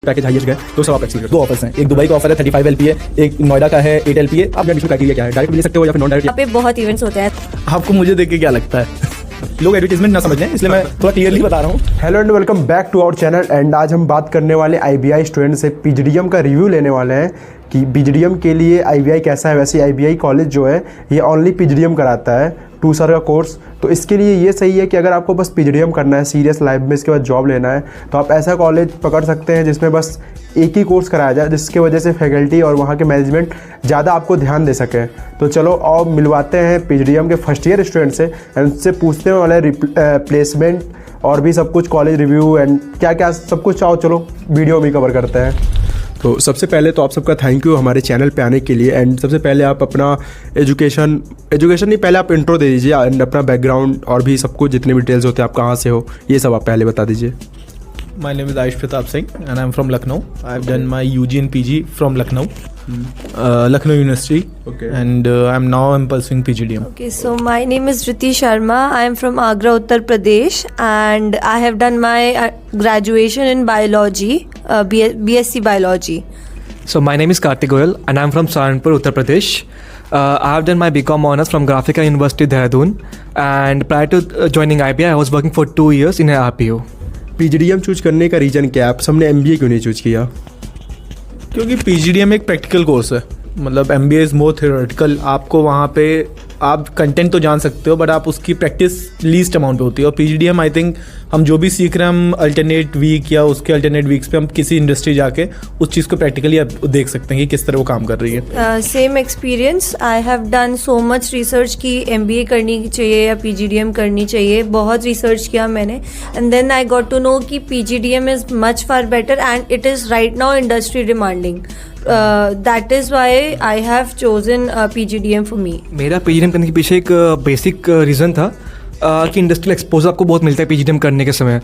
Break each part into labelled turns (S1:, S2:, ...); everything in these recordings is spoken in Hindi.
S1: पैकेज हाईएस्ट गए तो सब आप एक्सीड कर। 2 ऑफर्स हैं, एक दुबई का ऑफर है 35 LPA, एक नोएडा का है 8 LPA। आप एडमिशन क्राइटेरिया क्या है, डायरेक्ट ले सकते हो या फिर नॉन डायरेक्ट?
S2: यहाँ पे बहुत इवेंट्स होते हैं।
S1: आपको मुझे देख के क्या लगता है? लोग एडवर्टाइजमेंट ना समझ लें, इसलिए मैं थोड़ा क्लियरली बता रहा हूँ।
S3: Hello and welcome back to our channel. And आज हम बात करने वाले IBI स्टूडेंट से PGDM का रिव्यू लेने वाले हैं कि PGDM के लिए IBI कैसा है। वैसे IBI कॉलेज जो है ये ओनली PGDM कराता है 2 साल का कोर्स। तो इसके लिए ये सही है कि अगर आपको बस PGDM करना है सीरियस लाइफ में, इसके बाद जॉब लेना है, तो आप ऐसा कॉलेज पकड़ सकते हैं जिसमें बस एक ही कोर्स कराया जाए, जिसकी वजह से फैकल्टी और वहाँ के मैनेजमेंट ज़्यादा आपको ध्यान दे सके। तो चलो और मिलवाते हैं PGDM के फर्स्ट ईयर स्टूडेंट से एंड उनसे पूछते हैं वाले प्लेसमेंट और भी सब कुछ, कॉलेज रिव्यू एंड क्या क्या सब कुछ। आओ चलो वीडियो भी कवर करते हैं। तो सबसे पहले तो आप सबका थैंक यू हमारे चैनल पे आने के लिए। एंड सबसे पहले आप अपना एजुकेशन नहीं, पहले आप इंट्रो दे दीजिए एंड अपना बैकग्राउंड और भी सब कुछ जितने भी डिटेल्स होते हैं, आप कहाँ से हो, ये सब आप पहले बता दीजिए।
S1: My name is Ayush Pratap Singh and I'm from Lucknow. I've done my UG and PG from Lucknow, Lucknow University. Okay. And I'm pursuing PGDM.
S2: Okay, so my name is Riti Sharma. I am from Agra, Uttar Pradesh, and I have done my graduation in biology, BSc biology.
S4: So my name is Kartik Goyal and I'm from Saharanpur, Uttar Pradesh. I have done my BCom honors from Grafika University, Dehradun, and prior to joining IBI, I was working for 2 years in a RPO.
S3: PGDM choose करने का रीज़न क्या है? आप सबने MBA क्यों नहीं चूज किया?
S1: क्योंकि PGDM एक प्रैक्टिकल कोर्स है, मतलब MBA इज़ मोर थ्योरेटिकल। आपको वहाँ पे आप कंटेंट तो जान सकते हो बट आप उसकी प्रैक्टिस लीस्ट अमाउंट पे होती है। और PGDM आई थिंक हम जो भी सीख रहे हैं, हम अल्टरनेट वीक या उसके अल्टरनेट वीक्स पे हम किसी इंडस्ट्री जाके उस चीज़ को प्रैक्टिकली आप देख सकते हैं कि किस तरह वो काम कर रही है।
S2: Same experience, I have done so much research कि MBA करनी चाहिए या PGDM करनी चाहिए। बहुत रिसर्च किया मैंने and then I got to know कि PGDM is much far better and it is right now industry demanding. That is why I have chosen PGDM for me.
S4: मेरा PGDM करने के पीछे एक बेसिक रीज़न था कि इंडस्ट्रियल एक्सपोजर आपको बहुत मिलता है PGDM करने के समय।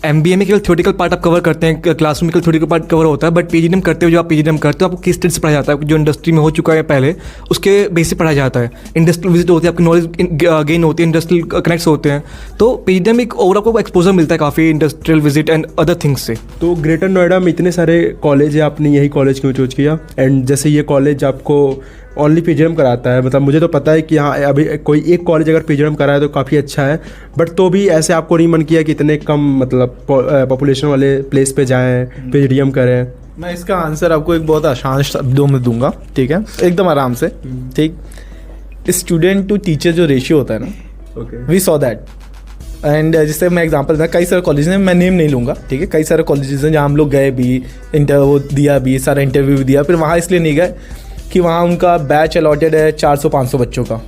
S4: MBA में केवल थ्योरेटिकल पार्ट आप कवर करते हैं, क्लासरूम में केवल थ्योरेटिकल पार्ट कवर होता है, बट PGDM करते हुए जो आप PGDM करते हो आपको किस तरह से पढ़ाया जाता है, जो इंडस्ट्री में हो चुका है पहले उसके बेसिस पढ़ाया जाता है। इंडस्ट्रियल विजिट होती है, आपकी नॉलेज गेन होती है, इंडस्ट्रियल कनेक्ट्स होते हैं। तो PGDM एक ओवरऑल आपको एक्सपोजर मिलता है काफ़ी industrial visit and other things से।
S3: तो ग्रेटर नोएडा में इतने सारे कॉलेज है, आपने यही कॉलेज क्यों चूज किया? एंड जैसे ये कॉलेज आपको ओनली PGDM कराता है, मतलब मुझे तो पता है कि हाँ अभी कोई एक कॉलेज अगर PGDM कराए तो काफ़ी अच्छा है, बट तो भी ऐसे आपको नहीं मन किया कि इतने कम मतलब पॉपुलेशन वाले प्लेस पे जाएं, PGDM करें?
S1: मैं इसका आंसर आपको एक बहुत आसान शब्दों में दूंगा, ठीक है, एकदम आराम से। ठीक, स्टूडेंट टू टीचर जो रेशियो होता है ना, वी सॉ दैट। एंड जिससे मैं एग्जांपल था, कई सारे कॉलेज हैं, मैं नेम नहीं लूँगा, ठीक है, कई सारे कॉलेजेस हैं जहाँ हम लोग गए भी, इंटरव्यू दिया भी, सारा इंटरव्यू भी दिया, फिर वहाँ इसलिए नहीं गए कि वहाँ उनका बैच अलॉटेड है 400-500 बच्चों का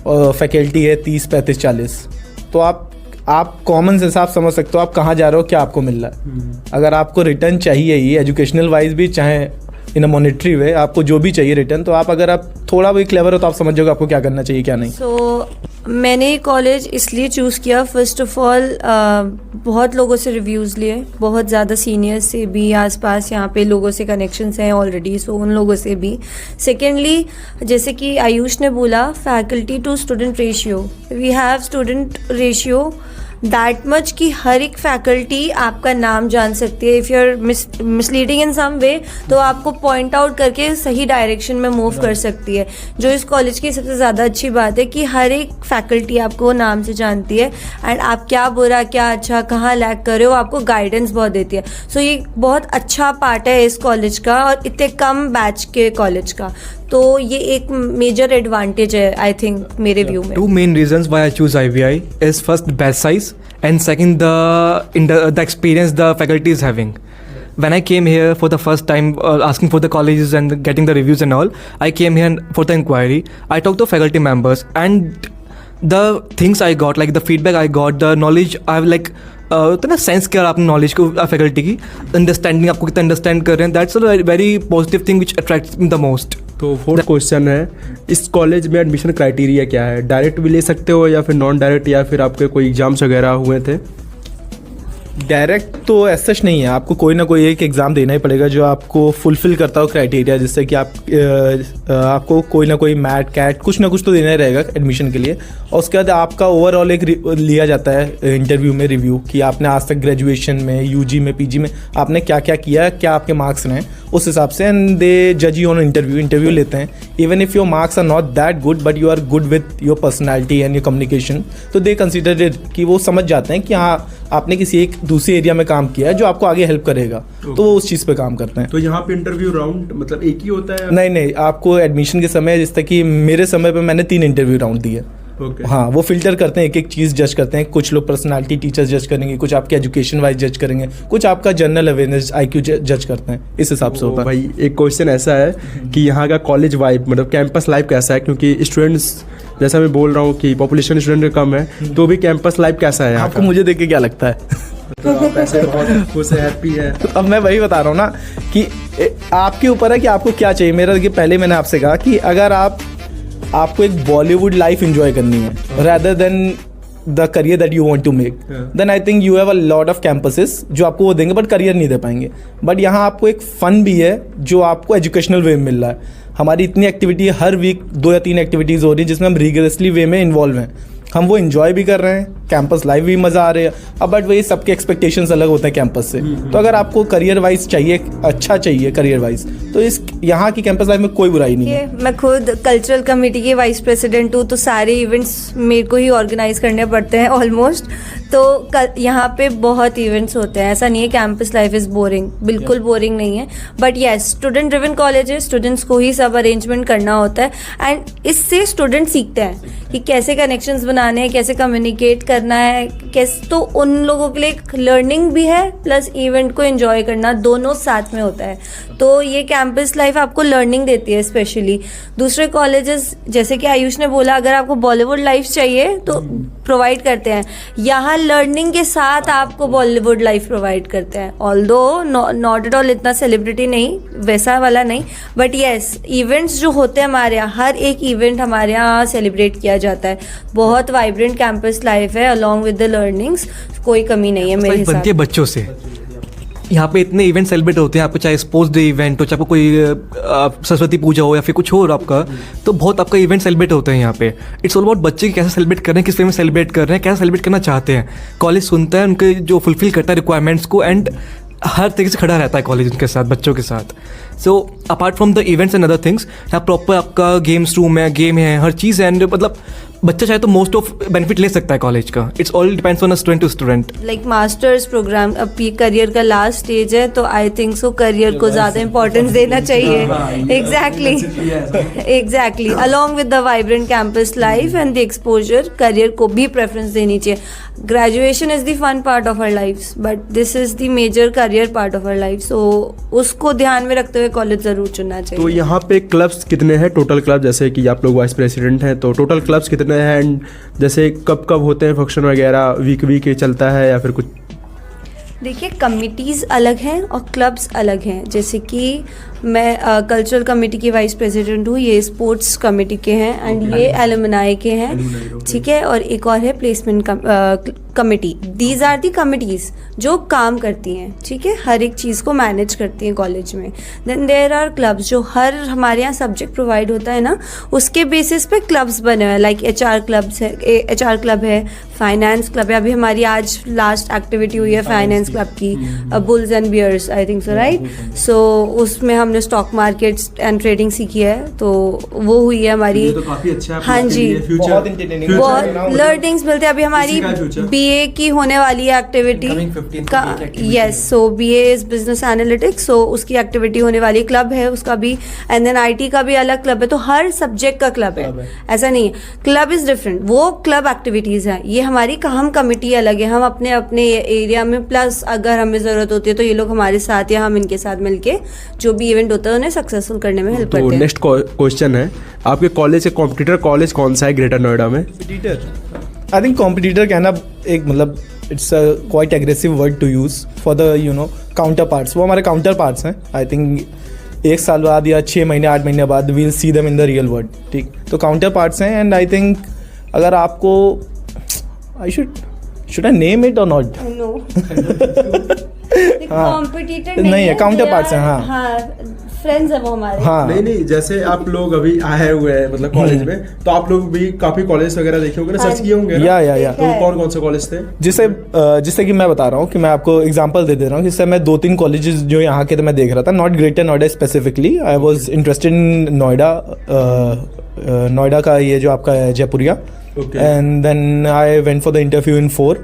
S1: और फैकल्टी है 30-35-40। तो आप कॉमन से हिसाब समझ सकते हो आप कहाँ जा रहे हो, क्या आपको मिल रहा है। अगर आपको रिटर्न चाहिए ही एजुकेशनल वाइज भी, चाहे इन अ मॉनेटरी वे, आपको जो भी चाहिए रिटर्न, तो आप अगर आप थोड़ा भी क्लेवर हो तो आप समझ जाओगे आपको क्या करना चाहिए क्या नहीं।
S2: सो मैंने ये कॉलेज इसलिए चूज़ किया, फर्स्ट ऑफ ऑल बहुत लोगों से रिव्यूज़ लिए, बहुत ज़्यादा सीनियर्स से भी, आसपास यहाँ पे लोगों से कनेक्शंस हैं ऑलरेडी, सो उन लोगों से भी। सेकेंडली, जैसे कि आयुष ने बोला, faculty to student ratio, we have student ratio that much कि हर एक फैकल्टी आपका नाम जान सकती है। If you are misleading in some way तो आपको पॉइंट आउट करके सही डायरेक्शन में मूव कर सकती है। जो इस कॉलेज की सबसे ज़्यादा अच्छी बात है कि हर एक फैकल्टी आपको नाम से जानती है एंड आप क्या बुरा क्या अच्छा कहाँ लैग कर रहे हो आपको गाइडेंस बहुत देती है। सो ये बहुत अच्छा पार्ट है इस कॉलेज का और इतने कम बैच के कॉलेज का, तो ये एक मेजर एडवांटेज है आई थिंक मेरे व्यू में।
S4: Two main reasons why I choose IBI is first batch size and second the experience the faculty is having. When I came here for the first time asking for the colleges and getting the reviews and all, I came here for the inquiry. I talked to faculty members and the things I got, like the feedback I got, the knowledge I've like तो ना सेंस किया आपने नॉलेज को, फैकल्टी की अंडरस्टैंडिंग आपको कितना अंडरस्टैंड कर रहे हैं, that's a very positive thing which attracts me the most.
S3: तो फोर्थ क्वेश्चन है, इस कॉलेज में एडमिशन क्राइटेरिया क्या है? डायरेक्ट भी ले सकते हो या फिर नॉन डायरेक्ट, या फिर आपके कोई एग्जाम्स वगैरह हुए थे?
S1: डायरेक्ट तो ऐसा नहीं है, आपको कोई ना कोई एक एग्ज़ाम देना ही पड़ेगा जो आपको फुलफ़िल करता हो क्राइटेरिया, जिससे कि आपको कोई ना कोई मैट कैट कुछ ना कुछ तो देना ही रहेगा एडमिशन के लिए। और उसके बाद आपका ओवरऑल एक लिया जाता है इंटरव्यू में रिव्यू कि आपने आज तक ग्रेजुएशन में, यूजी में, पीजी में आपने क्या क्या किया, क्या आपके मार्क्स रहे, उस हिसाब से एंड दे जज यू ऑन इंटरव्यू लेते हैं। Even if your marks are not that good but you are good with your personality and your communication, तो दे कंसिडर इट कि वो समझ जाते हैं कि हाँ आपने किसी एक दूसरे एरिया में काम किया है जो आपको आगे हेल्प करेगा, तो वो उस चीज़ पे काम करते हैं।
S3: तो यहाँ पे इंटरव्यू राउंड मतलब एक ही होता है?
S1: नहीं, आपको एडमिशन के समय, जिस तक कि मेरे समय पे मैंने 3 इंटरव्यू राउंड दिए। हाँ, वो फिल्टर करते हैं, एक एक चीज़ जज करते हैं। कुछ लोग पर्सनालिटी टीचर्स जज करेंगे, कुछ आपके एजुकेशन वाइज जज करेंगे, कुछ आपका जनरल अवेयरनेस IQ जज करते हैं, इस हिसाब से होता है।
S3: भाई एक क्वेश्चन ऐसा है कि यहाँ का कॉलेज वाइब मतलब कैंपस लाइफ कैसा है, क्योंकि स्टूडेंट्स जैसा मैं बोल रहा हूँ कि पॉपुलेशन स्टूडेंट कम है, तो भी कैंपस लाइफ कैसा है
S1: आपको मुझे देख के क्या लगता है?
S3: तो आप ऐसे बहुत खुश है, हैप्पी है?
S1: अब मैं वही बता रहा हूँ ना कि आपके ऊपर है कि आपको क्या चाहिए। मेरा देखिए, पहले मैंने आपसे कहा कि अगर आपको एक बॉलीवुड लाइफ एंजॉय करनी है rather than the career that you want to make, then I think you have a lot of campuses जो आपको वो देंगे बट करियर नहीं दे पाएंगे। बट यहाँ आपको एक फ़न भी है जो आपको एजुकेशनल वे में मिल रहा है। हमारी इतनी एक्टिविटी है, हर वीक 2 या 3 एक्टिविटीज़ हो रही है जिसमें हम रिगरसली वे में इन्वॉल्व हैं, हम वो इन्जॉय भी कर रहे हैं, कैंपस लाइफ भी मज़ा आ रही है। अब बट वही सबके एक्सपेक्टेशंस अलग होते हैं कैंपस से। तो अगर आपको करियर वाइज चाहिए, अच्छा चाहिए करियर वाइज, तो इस यहाँ की कैंपस लाइफ में कोई बुराई नहीं है।
S2: मैं खुद कल्चरल कमेटी के वाइस प्रेसिडेंट हूँ, तो सारे इवेंट्स मेरे को ही ऑर्गेनाइज करने पड़ते हैं ऑलमोस्ट। तो यहाँ पे बहुत इवेंट्स होते हैं, ऐसा नहीं है कैंपस लाइफ इज़ बोरिंग, बिल्कुल बोरिंग नहीं है। But yes, student driven college है, स्टूडेंट्स को ही सब अरेंजमेंट करना होता है एंड इससे स्टूडेंट सीखते हैं कि कैसे कनेक्शंस बनाने हैं, कैसे कम्युनिकेट करना है, कैसे। तो उन लोगों के लिए एक लर्निंग भी है प्लस इवेंट को एंजॉय करना, दोनों साथ में होता है। तो ये कैंपस लाइफ आपको लर्निंग देती है। स्पेशली दूसरे कॉलेजेस, जैसे कि आयुष ने बोला, अगर आपको बॉलीवुड लाइफ चाहिए तो प्रोवाइड करते हैं, यहाँ लर्निंग के साथ आपको बॉलीवुड लाइफ प्रोवाइड करते हैं। ऑल्दो नॉट एट ऑल इतना सेलिब्रिटी नहीं, वैसा वाला नहीं, बट येस इवेंट्स जो होते हैं हमारे यहाँ, हर एक इवेंट हमारे यहाँ सेलिब्रेट किया जाता है। बहुत वाइब्रेंट कैंपस लाइफ है, अलॉन्ग विद द लर्निंग्स, कोई कमी नहीं है मेरे हिसाब से।
S4: बच्चों से यहाँ पे इतने इवेंट सेलिब्रेट होते हैं, आपको चाहे स्पोर्ट्स डे इवेंट हो, चाहे आपको कोई सरस्वती पूजा हो या फिर कुछ और आपका, तो बहुत आपका इवेंट सेलिब्रेट होते हैं यहाँ पे। इट्स ऑल अबाउट बच्चे कैसे सेलिब्रेट कर रहे हैं, किस वे में सेलिब्रेट कर रहे हैं, कैसे सेलिब्रेट करना चाहते हैं। कॉलेज सुनता है उनके जो फुलफिल करता है रिक्वायरमेंट्स को एंड हर तरीके से खड़ा रहता है कॉलेज उनके साथ, बच्चों के साथ। So apart from the events and other things, यहाँ प्रॉपर आपका गेम्स रूम है, गेम है, हर चीज़ है एंड मतलब बच्चा चाहे तो मोस्ट ऑफ बेनिफिट ले सकता है कॉलेज का। It's all depends on student to student.
S2: Like masters programme, अब ये करियर का लास्ट स्टेज है, तो आई थिंक सो करियर को ज़्यादा इंपॉर्टेंस देना चाहिए। Exactly along with the vibrant campus life and the exposure, career को भी प्रेफरेंस देनी चाहिए। Graduation is the fun part of our life, but this is the major career part of our life, so उसको ध्यान में रखते हुए कॉलेज ज़रूर चुनना चाहिए।
S3: तो यहाँ पे क्लब्स कितने हैं टोटल क्लब, जैसे कि आप लोग वाइस प्रेसिडेंट हैं, तो टोटल क्लब्स कितने हैं एंड जैसे कब कब होते हैं फंक्शन वगैरह, वीक चलता है या फिर कुछ?
S2: देखिए, कमिटीज़ अलग हैं और क्लब्स अलग हैं। जैसे कि मैं कल्चरल कमेटी की वाइस प्रेसिडेंट हूँ, ये स्पोर्ट्स कमेटी के हैं एंड ये एलुमनाई के हैं, ठीक है। और एक और है placement committee. These are the committees जो काम करती हैं, ठीक है, हर एक चीज़ को मैनेज करती हैं कॉलेज में। देन देयर आर क्लब्स, जो हर हमारे यहाँ सब्जेक्ट प्रोवाइड होता है ना, उसके बेसिस पे क्लब्स बने हुए हैं। लाइक HR क्लब्स है, HR क्लब है, फाइनेंस क्लब है। अभी हमारी आज लास्ट एक्टिविटी हुई है फाइनेंस क्लब की, bulls and bears, I think so, right. So उसमें हमने स्टॉक मार्केट्स एंड ट्रेडिंग सीखी है, तो वो हुई है हमारी।
S3: तो काफी अच्छा है,
S2: हाँ जी,
S1: बहुत इंटरटेनिंग,
S2: बहुत लर्निंग्स मिलते हैं। अभी हमारी BA की होने वाली है एक्टिविटी का, yes, so BA is business analytics, so उसकी एक्टिविटी होने वाली, क्लब है उसका भी, एंड देन IT का भी अलग क्लब है। तो हर सब्जेक्ट का क्लब है, ऐसा नहीं है। क्लब इज डिफरेंट, वो क्लब एक्टिविटीज़ है, ये हमारी हम कमिटी अलग है। हम अपने अपने एरिया में, प्लस अगर हमें ज़रूरत होती है तो ये लोग हमारे साथ या हम इनके साथ मिलके जो भी इवेंट होता है उन्हें सक्सेसफुल करने में हेल्प करते हैं।
S3: तो नेक्स्ट क्वेश्चन है, आपके कॉलेज से कॉम्पिटिटर कॉलेज कौन सा है ग्रेटर नोएडा में?
S1: आई थिंक कॉम्पिटिटर कहना एक मतलब it's a quite aggressive word to use for the counterparts. वो हमारे काउंटर पार्ट्स हैं। आई थिंक 1 साल बाद या 6 महीने 8 महीने बाद we'll see them in the real world, ठीक। तो काउंटर पार्ट्स हैं एंड आई थिंक अगर आपको I should should I name it or not?
S2: No
S1: हाँ।
S2: कॉम्पिटिटर
S1: नहीं है, counterparts हैं, हाँ।
S2: हाँ फ्रेंड्स है वो हमारे।
S1: हाँ
S3: नहीं जैसे आप लोग अभी आए हुए हैं मतलब कॉलेज में, तो आप लोग भी काफी कॉलेज वगैरह देखे होंगे ना, सर्च किए होंगे ना?
S1: या
S3: तो कौन कौन से कॉलेज थे?
S1: जिससे कि मैं बता रहा हूँ कि मैं आपको एग्जांपल दे रहा हूँ, जिससे मैं 2-3 कॉलेजेस जो यहाँ के तो मैं देख रहा था, not Greater Noida specifically, I was interested in Noida का ये जो आपका है Jaipuria, and then I went for the interview in 4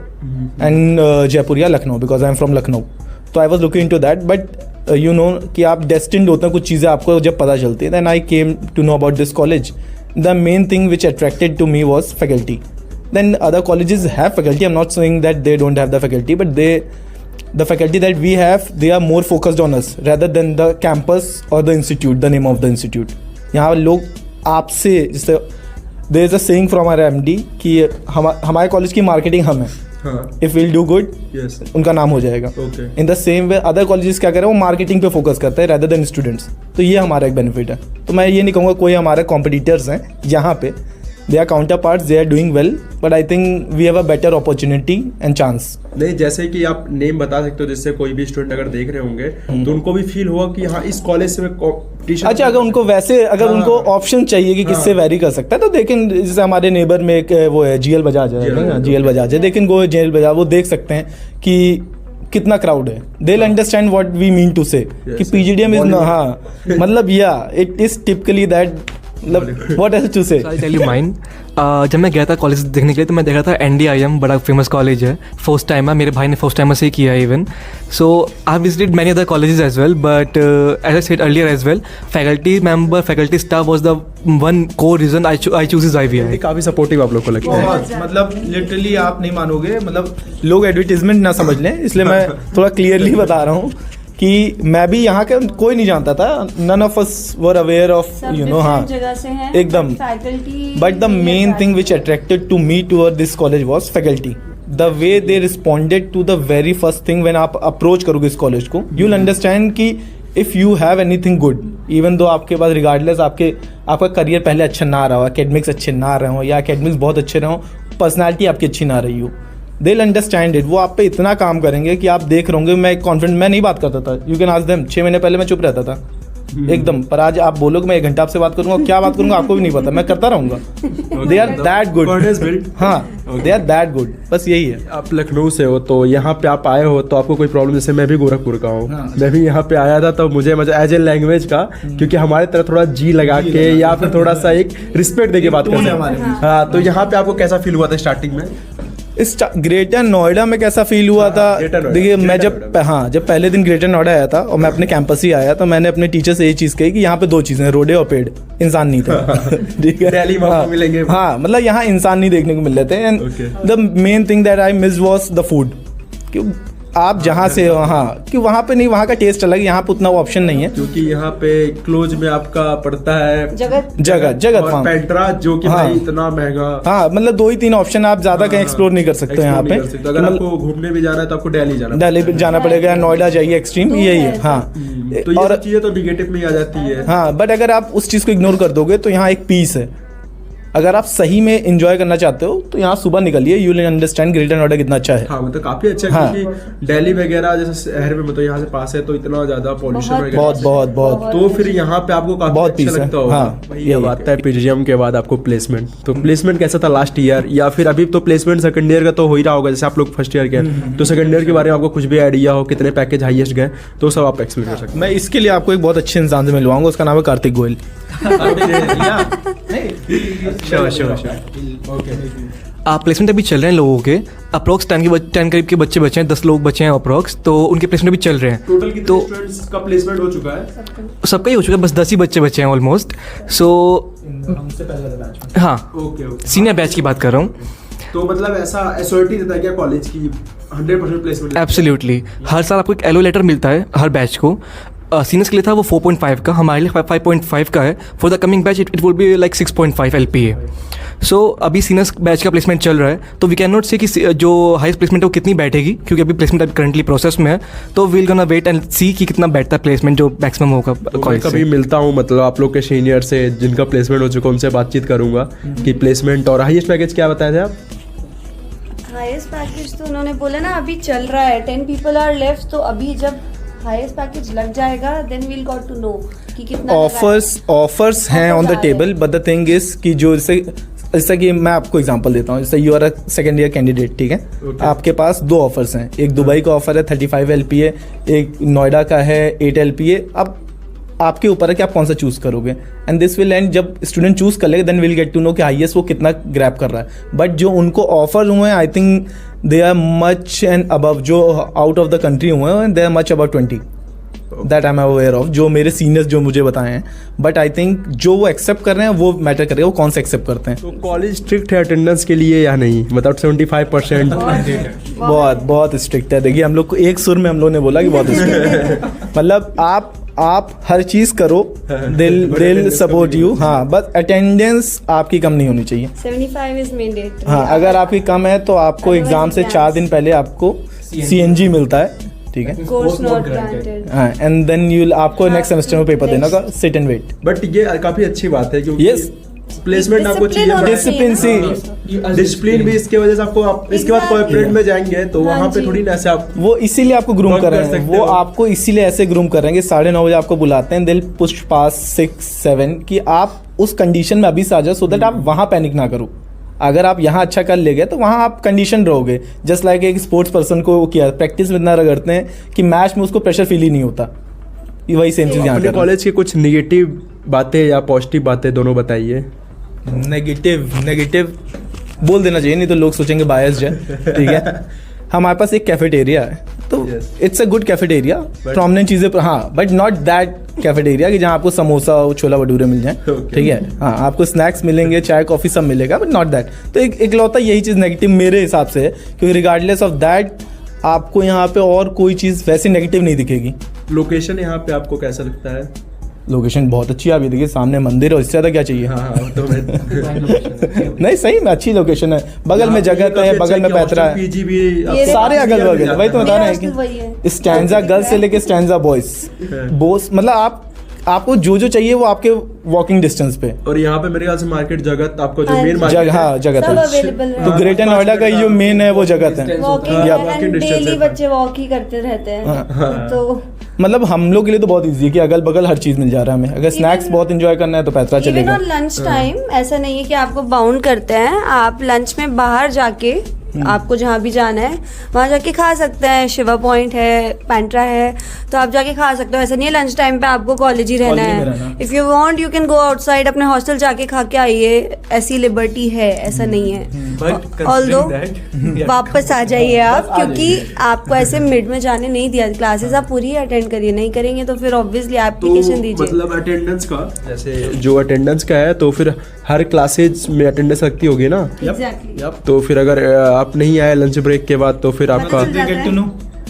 S1: and Jaipuria Lucknow, because I am from Lucknow. तो I was looking into that, but you know कि आप डेस्टिन्ड होते हैं, कुछ चीज़ें आपको जब पता चलती है। Then I came to know about this college. The main thing which attracted to me was faculty. Then other colleges have faculty. I'm not saying that they don't have the faculty, but the faculty that we have, they are more focused on us rather than the campus or the institute, the name of the institute. यहाँ लोग आपसे, जैसे there is a saying from our MD कि हमारे कॉलेज की मार्केटिंग हम है. If we'll do good, yes, उनका नाम हो जाएगा. Okay. In the same way, other colleges क्या करें, वो मार्केटिंग पे फोकस करते हैं rather than students. तो ये हमारा एक बेनिफिट है. तो मैं ये नहीं कहूँगा कोई हमारे कॉम्पिटिटर्स हैं यहाँ पे. They are counterparts, they are doing well, but I think we have a better opportunity and chance.
S3: नहीं, जैसे कि आप नेम बता सकते हो जिससे कोई भी स्टूडेंट अगर देख रहे होंगे तो उनको भी फील होगा कि हाँ इस कॉलेज से मैं कॉम्पिटिशन.
S1: अच्छा, अगर उनको वैसे अगर उनको ऑप्शन चाहिए कि किससे वेरी कर सकता है, तो देखें जैसे हमारे नेबर में एक वो है GL बजाज है, GL बजाज है, लेकिन वो GL बजाज वो देख सकते हैं कि कितना क्राउड है. They will understand what we mean to say कि PGDM इज हाँ मतलब या it is typically that. What else to say?
S4: I'll tell you mine. जब मैं गया था कॉलेज देखने के लिए तो मैं देखा था NDIM, बड़ा फेमस कॉलेज है. फर्स्ट टाइम है, मेरे भाई ने फर्स्ट टाइम से ही किया है even. So I visited many other colleges as well, but as I said earlier as well, faculty staff was the one core reason I choose is IVI.
S3: काफ़ी सपोर्टिव आप लोग को लगता है.
S1: मतलब लिटरली आप नहीं मानोगे, मतलब लोग एडवर्टीजमेंट ना समझ लें, इसलिए मैं थोड़ा क्लियरली बता रहा हूँ कि मैं भी यहाँ का कोई नहीं जानता था. None of us were aware of you know. हाँ एकदम. But the main thing which attracted to me toward this college was faculty. The way they responded to the very first thing when आप अप्रोच करोगे इस कॉलेज को, यू विल अंडरस्टैंड कि if you have anything good, even though आपके पास रिगार्डलेस आपका करियर पहले अच्छा ना रहा हो, एकेडमिक्स अच्छे ना रहे हो या एकेडमिक्स बहुत अच्छे रहे हो, पर्सनैलिटी आपकी अच्छी ना रही हो, दे विल अंडरस्टैंड इट. वो आप पे इतना काम करेंगे कि आप देख रहोगे. मैं कॉन्फिडेंट, मैं नहीं बात करता था. You can ask them. 6 महीने पहले मैं चुप रहता था एकदम, पर आज आप बोलोगे मैं 1 घंटा आपसे बात करूंगा, क्या बात करूंगा आपको भी नहीं पता, मैं करता रहूंगा. They are that good. हाँ, दे आर दैट गुड. बस यही है.
S3: आप लखनऊ से हो तो यहाँ पे आप आए हो तो आपको कोई प्रॉब्लम? जैसे मैं भी गोरखपुर का हूँ. हाँ. मैं भी यहाँ पे आया था तो मुझे मजा एज ए लैंग्वेज का, क्योंकि हमारे तरह थोड़ा जी लगा के या फिर थोड़ा सा एक रिस्पेक्ट दे के बात करते हैं. हाँ, तो यहाँ पे आपको कैसा फील हुआ था स्टार्टिंग में?
S1: ग्रेटर नोएडा में कैसा फील हुआ था? देखिए, मैं जब पहले दिन ग्रेटर नोएडा आया था और मैं अपने कैंपस ही आया, तो मैंने अपने टीचर से ये चीज़ कही कि यहाँ पे 2 चीज़ें हैं, रोडे और पेड़. इंसान नहीं थे. ठीक है,
S3: दिल्ली में मिलेंगे.
S1: हाँ, मतलब यहाँ इंसान नहीं देखने को मिल रहे थे. And the main thing that I miss was the food. क्यों आप जहाँ से हो, हाँ, कि वहाँ पे नहीं, वहाँ का टेस्ट अलग, यहाँ पे उतना ऑप्शन नहीं है.
S3: क्योंकि यहाँ पे क्लोज में आपका पड़ता है
S2: जगत
S3: और पेंट्रा, जो कि भाई इतना महंगा.
S1: हाँ, मतलब 2 ही 3 ऑप्शन, आप ज्यादा कहीं एक्सप्लोर नहीं कर सकते यहाँ पे.
S3: अगर आपको घूमने भी जाना है तो आपको दिल्ली जाना
S1: पड़ेगा, नोएडा जाइए, एक्सट्रीम यही है. हाँ,
S3: तो ये चीजें तो निगेटिव में आ जाती है.
S1: हाँ, बट अगर आप उस चीज को इग्नोर कर दोगे तो यहाँ एक पीस है. अगर आप सही में एंजॉय करना चाहते हो तो यहाँ सुबह निकलिए, you will understand greater Noida कितना अच्छा है.
S3: हाँ, मतलब काफी अच्छा है. हाँ. क्योंकि दिल्ली वगैरह जैसे शहर में मतलब यहाँ से पास है तो इतना ज्यादा पॉल्यूशन वगैरह बहुत, तो फिर यहाँ पे आपको काफी बहुत अच्छा लगता होगा. हाँ, ये बात है. PGDM के बाद आपको प्लेसमेंट, तो प्लेसमेंट कैसा था लास्ट ईयर, या फिर अभी तो प्लेसमेंट सेकंड ईयर का तो हो ही रहा होगा, जैसे आप लोग फर्स्ट ईयर के, तो सेकंड ईयर के बारे में आपको कुछ भी आइडिया हो, कितने पैकेज हाईएस्ट गए, तो सब आप एक्सप्लेन कर सकते हैं.
S1: मैं इसके लिए आपको एक बहुत अच्छे इंसान से मिलवाऊंगा, उसका नाम है कार्तिक गोयल.
S4: प्लेसमेंट अभी चल रहे हैं लोगों के. अप्रॉक्स 10 करीब के बच्चे बचे हैं, 10 लोग बचे हैं अप्रॉक्स, तो उनके प्लेसमेंट भी चल रहे हैं.
S3: टोटल कितने स्टूडेंट्स का प्लेसमेंट हो चुका है?
S4: सबका ही हो चुका है, बस 10 ही बच्चे बचे हैं ऑलमोस्ट. सो हाँ, सीनियर बैच की बात कर रहा हूँ.
S3: तो मतलब ऐसा एसओटी देता है क्या कॉलेज की 100% प्लेसमेंट?
S4: एब्सोल्युटली. हर साल आपको एक एलो लेटर मिलता है हर बैच को. सीनियर्स के लिए था वो 4.5 का, हमारे लिए 5.5 का है. For the coming batch it will be like 6.5 LPA. सो अभी सीनियर्स बैच का प्लेसमेंट चल रहा है, तो वी कैन नॉट से कि जो हाईएस्ट प्लेसमेंट है वो कितनी बैठेगी, क्योंकि अभी प्लेसमेंट अभी करंटली प्रोसेस में है. तो वील गोना वेट एंड सी कि कितना बैठता है प्लेसमेंट जो मैक्सिमम होगा कॉलेज से.
S3: कभी मिलता हूँ मतलब आप लोग के सीनियर से जिनका प्लेसमेंट हो चुका, उनसे बातचीत करूँगा कि प्लेसमेंट और हाईएस्ट पैकेज क्या बताए थे आप?
S2: हाईएस्ट पैकेज तो उन्होंने बोला ना अभी चल रहा है, 10 people are left, तो अभी जब हाईएस्ट पैकेज लग जाएगा then we'll got to know कि कितना
S1: ऑफर्स हैं on the table, but the thing is कि जो जैसा कि मैं आपको एग्जांपल देता हूँ, जैसे you are a second year candidate, ठीक है, आपके पास 2 ऑफर्स हैं, एक दुबई का ऑफर है 35 LPA, एक नोएडा का है 8 LPA। अब आपके ऊपर है कि आप कौन सा चूज करोगे, एंड दिस विल एंड जब स्टूडेंट चूज कर लेगा then we'll get to know कि हाईएस्ट वो कितना ग्रैब कर रहा है। बट जो उनको ऑफर हुए हैं I think they are much and above, जो आउट ऑफ द कंट्री हुए हैं they are much about 20 that I am aware of, जो मेरे सीनियर्स जो मुझे बताए हैं। बट आई थिंक जो वो एक्सेप्ट कर रहे हैं वो मैटर करेगा वो कौन सा एक्सेप्ट करते हैं।
S3: तो कॉलेज स्ट्रिक्ट है अटेंडेंस के लिए या नहीं, मतलब 75%?
S1: बहुत स्ट्रिक्ट है। देखिए हम लोग को एक सुर में हम लोग ने बोला कि बहुत स्ट्रिक्ट है। मतलब आप हर चीज करो, दिल सपोर्ट यू, हाँ, बस अटेंडेंस आपकी कम नहीं होनी चाहिए।
S2: 75 इज मैंडेटरी।
S1: हाँ, अगर आपकी कम है तो आपको एग्जाम से 4 दिन पहले आपको CNG मिलता है, ठीक है,
S2: कोर्स नॉट ग्रांटेड।
S1: हाँ, एंड देन यू आपको नेक्स्ट सेमेस्टर में पेपर देना होगा, सिट एंड वेट।
S3: बट ये काफी अच्छी बात है क्योंकि
S1: Yes.
S3: प्लेसमेंट आपको चाहिए, डिसिप्लिन भी इसके वजह से आपको, आप इसके बाद कॉर्पोरेट में जाएंगे तो वहाँ पे थोड़ी ना ऐसे आप,
S1: वो इसीलिए आपको ग्रूम
S3: work
S1: कर
S3: कर
S1: रहे हैं,
S3: सकते
S1: वो
S3: हो।
S1: आपको इसीलिए ऐसे ग्रूम कर रहे हैं कि 9:30 बजे आपको बुलाते हैं, दिल पुश पास 6-7 कि आप उस कंडीशन में अभी से आ जाओ, सो दैट आप वहाँ पैनिक ना करो। अगर आप यहाँ अच्छा कर ले गए तो वहाँ आप कंडीशन रहोगे। जस्ट लाइक एक स्पोर्ट्स पर्सन को किया प्रैक्टिस में इतना रगड़ते हैं कि मैच में उसको प्रेशर फील ही नहीं होता, ये वही सेम चीज़ यहाँ
S3: अपने
S1: कर
S3: कॉलेज की कुछ निगेटिव बातें या पॉजिटिव बातें दोनों बताइए।
S1: नेगेटिव बोल देना चाहिए, नहीं तो लोग सोचेंगे बायस्ड है, ठीक है। हमारे पास एक कैफेटेरिया है, तो it's a good cafeteria, prominent चीज़ें, हाँ, बट नॉट दैट कैफेटेरिया कि जहाँ आपको समोसा और छोला भटूरे मिल जाए, ठीक है, हाँ, आपको स्नैक्स मिलेंगे, चाय कॉफ़ी सब मिलेगा, बट नॉट दैट। तो एक इकलौता यही चीज़ नेगेटिव मेरे हिसाब से है, क्योंकि रिगार्डलेस ऑफ दैट आपको यहाँ पे और कोई चीज़ वैसे नेगेटिव नहीं दिखेगी।
S3: लोकेशन यहाँ पे आपको कैसा लगता है?
S1: लोकेशन बहुत अच्छी है, आप ये देखिए सामने मंदिर है, इससे ज़्यादा क्या चाहिए।
S3: हाँ, तो
S1: नहीं, सही में अच्छी लोकेशन है, बगल में जगह है, बगल में पैतरा है,
S3: पीजी भी
S1: सारे अगल बगल, वही तो बता रहे
S2: मेरा वही
S1: हैं
S2: है।
S1: कि स्टैंजा गर्ल्स से लेके स्टैंजा बॉयज, बोस, मतलब आपको जो चाहिए वो आपके वॉकिंग डिस्टेंस पे।
S3: और यहाँ पे मेरे ख्याल से मार्केट जगत, आपको जो
S2: हाँ,
S3: मेन मार्केट
S1: जगह, हाँ, जगह
S2: सब
S1: है,
S2: अवेलेबल
S1: तो
S2: है।
S1: ग्रेटर नोएडा का जो मेन है वो जगह है।
S2: वॉकिंग
S3: walking distance
S2: डेली
S3: है।
S2: बच्चे वॉक ही करते रहते हैं, तो
S1: मतलब हम लोग के लिए तो बहुत इजी है कि अगल बगल हर चीज मिल जा रहा है हमें। अगर स्नैक्स बहुत इंजॉय करना है तो पैतरा
S2: इवन
S1: चलेगा।
S2: ऑन लंच टाइम ऐसा नहीं है कि आपको बाउंड करते हैं, आप लंच में बाहर जाके आपको जहाँ भी जाना है वहाँ जाके खा सकते हैं। शिवा पॉइंट है, पैंट्रा है, तो आप जाके खा सकते हो। ऐसा नहीं है लंच टाइम पे आपको कॉलेज ही रहना है। If you want you can go outside, अपने हॉस्टल जाके खा के आइए, ऐसी लिबर्टी है, ऐसा नहीं है। ऑल्दो वापस आ जाइए आप, क्योंकि आपको ऐसे मिड में जाने नहीं दिया। क्लासेस आप पूरी अटेंड करिए, नहीं करेंगे तो फिर ऑब्वियसली एप्लीकेशन दीजिए।
S3: मतलब अटेंडेंस का, जैसे जो अटेंडेंस का है तो फिर हर क्लासेज में अटेंडेंस लगती होगी ना।
S2: एग्जैक्टली।
S3: तो फिर अगर आप नहीं आए लंच ब्रेक के बाद तो फिर आपका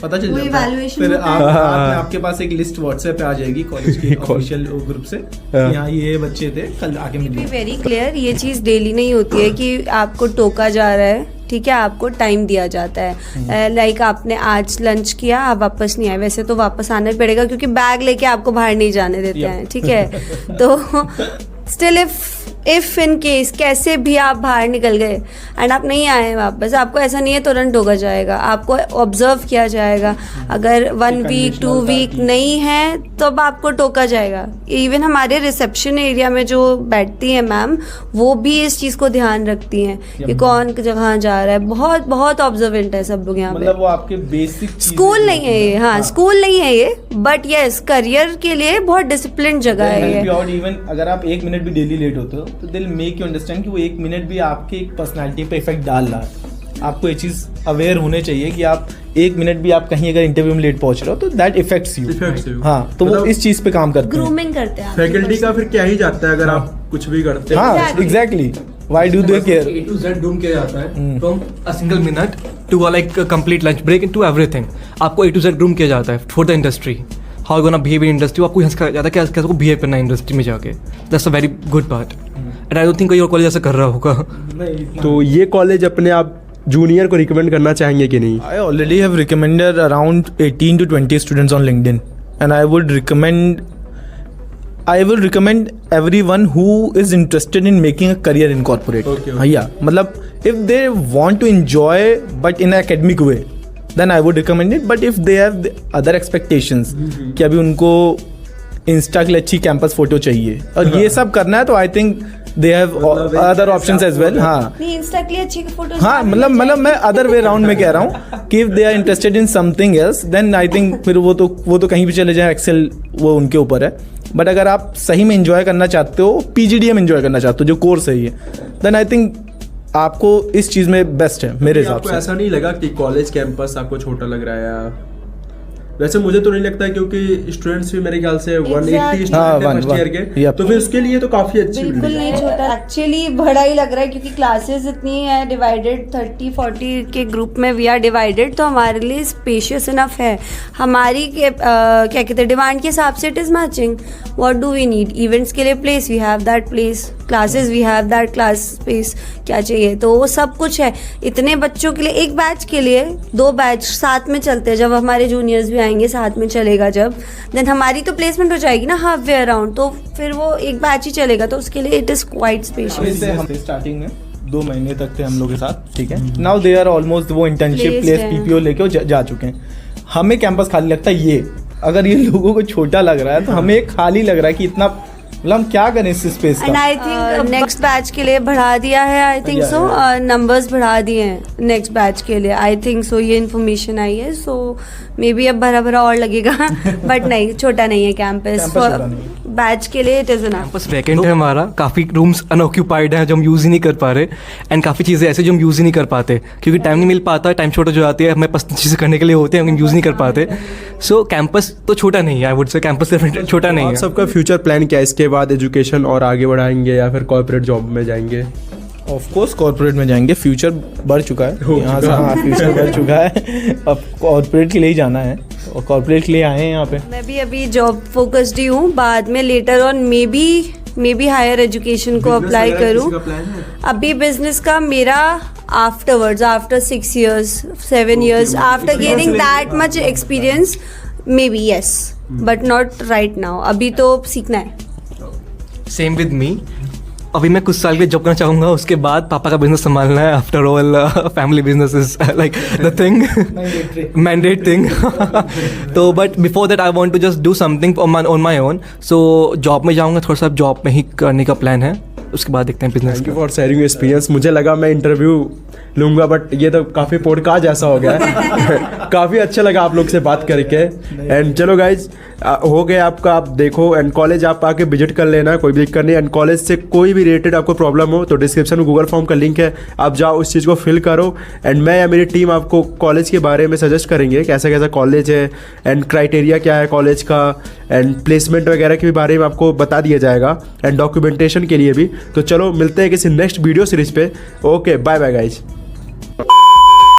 S1: पता चल
S2: वो
S1: जाता है।
S2: evaluation
S1: फिर
S2: होता है।
S1: आपके पास एक लिस्ट व्हाट्सएप पे आ जाएगी कॉलेज के ऑफिशियल ग्रुप से, यहाँ ये बच्चे थे, कल आके मिलिए।
S2: वेरी क्लियर, ये चीज़ डेली नहीं होती है कि आपको टोका जा रहा है, ठीक है, आपको टाइम दिया जाता है। लाइक आपने आज लंच किया, आप वापस नहीं आए, वैसे तो वापस आना पड़ेगा क्योंकि बैग लेके आपको बाहर नहीं जाने देते हैं, ठीक है। तो स्टिल इफ इन केस कैसे भी आप बाहर निकल गए एंड आप नहीं आए वापस, आपको ऐसा नहीं है तुरंत टोका जाएगा, आपको ऑब्जर्व किया जाएगा। अगर 1 वीक 2 वीक नहीं है तो अब आपको टोका जाएगा। इवन हमारे रिसेप्शन एरिया में जो बैठती हैं मैम, वो भी इस चीज़ को ध्यान रखती हैं कि कौन जगह जा रहा है। बहुत बहुत ऑब्जर्वेंट है सब लोग यहाँ पे।
S1: मतलब वो आपके बेसिक
S2: स्कूल नहीं है ये, हाँ स्कूल नहीं है ये, बट यस करियर के लिए बहुत डिसिप्लिन जगह है ये।
S1: इवन अगर आप 1 मिनट भी डेली लेट होते हो तो दिल मेक यू अंडरस्टैंड कि वो 1 मिनट भी आपके पर्सनालिटी पे इफेक्ट डाल रहा है। आपको ये चीज़ अवेयर होने चाहिए कि आप 1 मिनट भी आप कहीं अगर इंटरव्यू में लेट पहुंच रहे हो तो दैट इफेक्ट्स यू। हाँ, तो वो इस चीज़ पे काम करते हैं।
S2: ग्रूमिंग करते हैं
S3: फैकल्टी का फिर क्या ही जाता है अगर आप कुछ भी करते हैं।
S1: हाँ, exactly. Why do they care?
S4: A to Z Doom किया जाता है, from a single minute to a like a complete lunch break into everything. आपको A to Z डूम किया जाता है for the industry. How you gonna behave in industry? आपको यहाँ सिखाया जाता है कैसे को behave करना है इंडस्ट्री में जाके. That's a very good part. And I don't think कोई और कॉलेज ऐसा कर रहा होगा.
S3: तो ये कॉलेज अपने आप जूनियर को रिकमेंड करना चाहेंगे कि नहीं?
S1: I already have recommended around 18 to 20 students on LinkedIn, and I will recommend everyone who is interested in making a career in corporate.
S3: Okay.
S1: हाँ, या मतलब if they want to enjoy but in an academic way, then I would recommend it. But if they have the other expectations कि अभी उनको इंस्टा के लिए अच्छी कैंपस फोटो चाहिए और ये सब करना है, तो I think they have other options as well. हाँ
S2: नहीं, इंस्टा के लिए अच्छी फोटो.
S1: हाँ, मतलब मैं अदर वे राउंड में कह रहा हूँ कि if they are interested in something else, then I think फिर वो तो कहीं भी चले जाए, एक्सेल वो उनके ऊपर है. बट अगर आप सही में एंजॉय करना चाहते हो, PGDM एंजॉय करना चाहते हो जो कोर्स है ये, देन आई थिंक आपको इस चीज़ में बेस्ट है मेरे हिसाब से.
S3: ऐसा नहीं लगा कि कॉलेज कैंपस आपको छोटा लग रहा है? या वैसे मुझे तो नहीं लगता है, क्योंकि स्टूडेंट्स भी मेरे ख्याल से 180 स्टूडेंट हैं फर्स्ट ईयर के, तो फिर उसके लिए तो काफी अच्छी
S2: बिल्कुल नहीं छोटा, एक्चुअली बड़ा ही लग रहा है क्योंकि क्लासेस इतनी है डिवाइडेड, 30-40 के ग्रुप में वी आर डिवाइडेड, तो हमारे लिए स्पेशियस इनफ है. हमारी क्या कहते हैं डिमांड के हिसाब से it is matching. What do we need? Events के लिए place, we have that place. Classes, we have that class space. क्या चाहिए? तो वो सब कुछ है. इतने बच्चों के लिए, एक बैच के लिए 2 बैच साथ में चलते हैं. जब हमारे जूनियर्स भी आएंगे साथ में चलेगा जब, देन हमारी तो प्लेसमेंट हो जाएगी ना हाफ वे अराउंड, तो फिर वो एक बैच ही चलेगा, तो उसके लिए इट इज़ क्वाइट स्पेशियस.
S1: हम स्टार्टिंग में 2 महीने तक थे हम लोग के साथ, ठीक है. नाउ दे आर ऑलमोस्ट वो इंटर्नशिप प्लेस PPO लेके जा चुके हैं. हमें कैंपस खाली लगता है. ये अगर ये लोगों को छोटा लग रहा है तो हमें खाली लग रहा है कि इतना, मतलब हम क्या करें इस स्पेस का.
S2: And I think next batch के लिए बढ़ा दिया है, आई थिंक सो नंबर्स बढ़ा दिए हैं नेक्स्ट बैच के लिए, आई थिंक सो. ये इन्फॉर्मेशन आई है, सो मे बी अब भरा और लगेगा बट नहीं, छोटा नहीं है कैंपस. बैच के लिए it is enough.
S4: Campus vacant है हमारा, काफ़ी रूम्स अनऑक्यूपाइड हैं जो हम यूज़ ही नहीं कर पा रहे, एंड काफ़ी चीज़ें ऐसे जो हम यूज़ ही नहीं कर पाते क्योंकि टाइम नहीं मिल पाता, टाइम छोटा जो आती है, हमें पसंद चीज़ें करने के लिए होते हैं, हम यूज़ नहीं कर पाते. सो कैंपस तो छोटा नहीं है, आई वुड से कैंपस छोटा नहीं है.
S3: सबका फ्यूचर प्लान क्या है? इसके बाद एजुकेशन और आगे बढ़ाएंगे या फिर कॉर्पोरेट जॉब में जाएंगे?
S1: ऑफ कोर्स कॉर्पोरेट में जाएंगे. फ्यूचर बढ़ चुका है यहाँ से. हाँ, फ्यूचर बढ़ चुका है. अब कॉर्पोरेट के लिए ही जाना है और कॉर्पोरेट के लिए आए हैं यहाँ पे.
S2: मैं भी अभी जॉब फोकस्ड ही हूँ. बाद में later on maybe higher education को अप्लाई करूँ. अभी बिजनेस का मेरा afterwards, after 6 years 7 years, after gaining that much experience, maybe yes, but not right now. अभी तो सीखना है.
S4: Same with me. अभी मैं कुछ साल के लिए जॉब करना चाहूँगा, उसके बाद पापा का बिजनेस संभालना है. After all family business is like the thing, mandate thing. तो but before that I want to just do something on my own. So job में जाऊँगा, थोड़ा सा जॉब में ही करने का प्लान है. उसके बाद देखते हैं business.
S3: Thank you for sharing experience. मुझे लगा मैं इंटरव्यू लूँगा, बट ये तो काफ़ी पॉडकास्ट जैसा हो गया है. काफ़ी अच्छा लगा आप लोग से बात करके. एंड चलो गाइज, हो गया आपका, आप देखो. एंड कॉलेज आप आके विजिट कर लेना, कोई भी दिक्कत नहीं. एंड कॉलेज से कोई भी रिलेटेड आपको प्रॉब्लम हो तो डिस्क्रिप्शन में गूगल फॉर्म का लिंक है, आप जाओ उस चीज़ को फिल करो. एंड मैं या मेरी टीम आपको कॉलेज के बारे में सजेस्ट करेंगे, कैसा कैसा कॉलेज है एंड क्राइटेरिया क्या है कॉलेज का, एंड प्लेसमेंट वगैरह के बारे में आपको बता दिया जाएगा, एंड डॉक्यूमेंटेशन के लिए भी. तो चलो मिलते हैं किसी नेक्स्ट वीडियो सीरीज पे. Okay, bye bye guys.